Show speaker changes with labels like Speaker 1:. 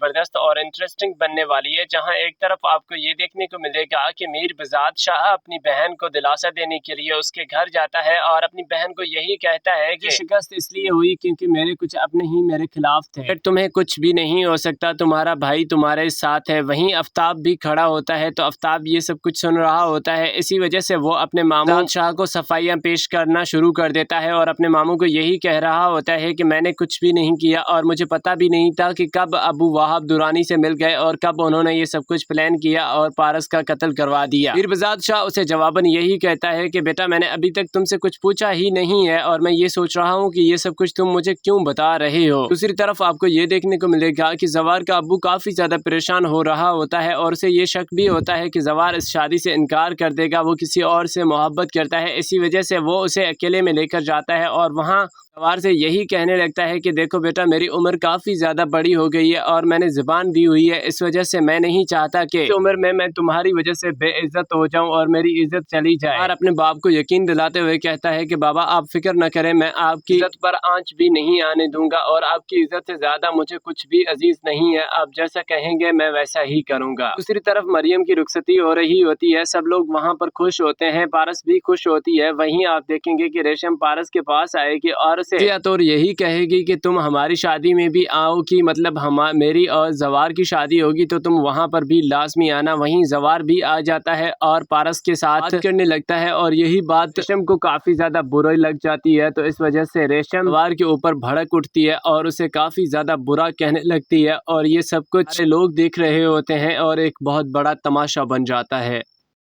Speaker 1: जबरदस्त और इंटरेस्टिंग बनने वाली है, जहां एक तरफ आपको ये देखने को मिलेगा कि मीर बजात शाह अपनी बहन को दिलासा देने के लिए उसके घर जाता है और अपनी बहन को यही कहता है कि शिकस्त इसलिए हुई क्योंकि मेरे कुछ अपने ही मेरे खिलाफ थे, फिर तुम्हें कुछ भी नहीं हो सकता, तुम्हारा भाई तुम्हारे साथ है। वहीं आफ्ताब भी खड़ा होता है, तो आफ्ताब ये सब कुछ सुन रहा होता है। इसी वजह से वो अपने मामू शाह को सफाइयाँ पेश करना शुरू कर देता है और अपने मामू को यही कह रहा होता है कि मैंने कुछ भी नहीं किया और मुझे पता भी नहीं था कि कब अबू वहाब दुरानी से मिल गए और कब उन्होंने ये सब कुछ प्लान किया और पारस का कत्ल करवा दिया। मीर बजात शाह उसे जवाबन यही कहता है कि बेटा मैंने अभी तक तुमसे कुछ पूछा ही नहीं है और मैं ये सोच रहा हूँ कि ये सब कुछ तुम मुझे क्यों बता रहे हो। दूसरी तरफ आपको ये देखने को मिलेगा कि जवार का अब्बू काफी ज्यादा परेशान हो रहा होता है और उसे ये शक भी होता है कि जवार इस शादी से इनकार कर देगा, वो किसी और से मोहब्बत करता है। इसी वजह से वो उसे अकेले में लेकर जाता है और वहाँ जवार से यही कहने लगता है कि देखो बेटा मेरी उम्र काफ़ी ज़्यादा बड़ी हो गई है और मैंने ज़ुबान दी हुई है, इस वजह से मैं नहीं चाहता कि इस उम्र में मैं तुम्हारी वजह से बेइज्जत हो जाऊं और मेरी इज्जत चली जाए। और अपने बाप को यकीन दिलाते हुए कहता है कि बाबा आप फिक्र न करें, मैं आपकी इज्जत पर आंच भी नहीं आने दूंगा और आपकी इज्जत से ज़्यादा मुझे कुछ भी अजीज नहीं है, आप जैसा कहेंगे मैं वैसा ही करूँगा। दूसरी तरफ मरियम की रुखसती हो रही होती है, सब लोग वहाँ पर खुश होते हैं, पारस भी खुश होती है। वहीं आप देखेंगे कि रेशम पारस के पास आएगी और तो यही कहेगी कि तुम हमारी शादी में भी आओ, कि मतलब मेरी और जवार की शादी होगी तो तुम वहां पर भी लाजमी आना। वहीं जवार भी आ जाता है और पारस के साथ बात करने लगता है और यही बात रेशम को काफी ज्यादा बुरी लग जाती है, तो इस वजह से रेशम जवार के ऊपर भड़क उठती है और उसे काफी ज्यादा बुरा कहने लगती है और ये सब कुछ लोग देख रहे होते हैं और एक बहुत बड़ा तमाशा बन जाता है।